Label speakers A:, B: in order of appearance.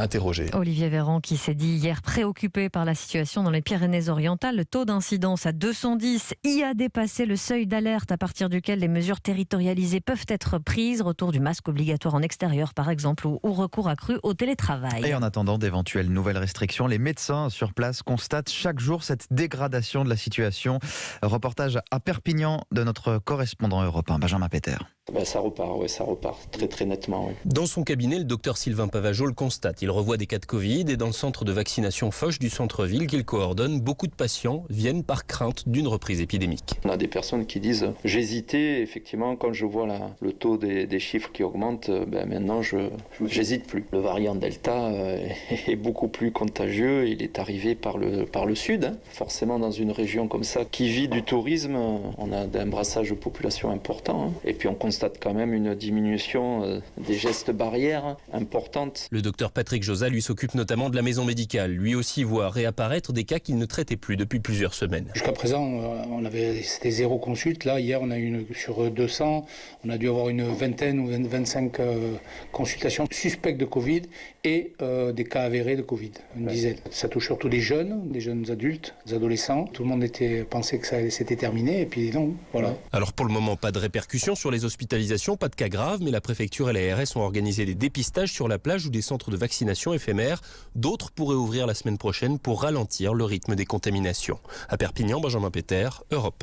A: interrogé.
B: Olivier Véran qui s'est dit hier préoccupé par la situation dans les Pyrénées-Orientales. Le taux d'incidence à 210 y a dépassé le seuil d'alerte à partir duquel les mesures territorialisées peuvent être prises. Retour du masque obligatoire en extérieur par exemple ou recours accru au télétravail.
C: Et en attendant d'éventuelles nouvelles restrictions, les médecins sur place constatent chaque jour cette dégradation de la situation. Reportage à Perpignan de notre correspondant européen Benjamin Peter.
D: Ça repart très très nettement. Oui.
E: Dans son cabinet, le docteur Sylvain Pavageau le constate. Il revoit des cas de Covid et dans le centre de vaccination Foch du centre-ville qu'il coordonne, beaucoup de patients viennent par crainte d'une reprise épidémique.
D: On a des personnes qui disent « j'hésitais, effectivement, quand je vois le taux des chiffres qui augmentent, maintenant j'hésite plus ». Le variant Delta est beaucoup plus contagieux, il est arrivé par le sud. Forcément, dans une région comme ça qui vit du tourisme, on a un brassage de population important. Et puis on constate quand même une diminution des gestes barrières importantes.
E: Le docteur Patrick Josa, lui, s'occupe notamment de la maison médicale. Lui aussi voit réapparaître des cas qu'il ne traitait plus depuis plusieurs semaines.
F: Jusqu'à présent, c'était 0 consulte. Là, hier, on a eu sur 200, on a dû avoir une vingtaine ou 25 consultations suspectes de Covid et des cas avérés de Covid, une dizaine. Ça touche surtout des jeunes adultes, des adolescents. Tout le monde pensait que c'était terminé et puis non, voilà.
E: Alors pour le moment, pas de répercussions sur les hospitalisations, pas de cas graves, mais la préfecture et l'ARS ont organisé des dépistages sur la plage ou des centres de vaccination éphémères. D'autres pourraient ouvrir la semaine prochaine pour ralentir le rythme des contaminations. À Perpignan, Benjamin Peter, Europe 1.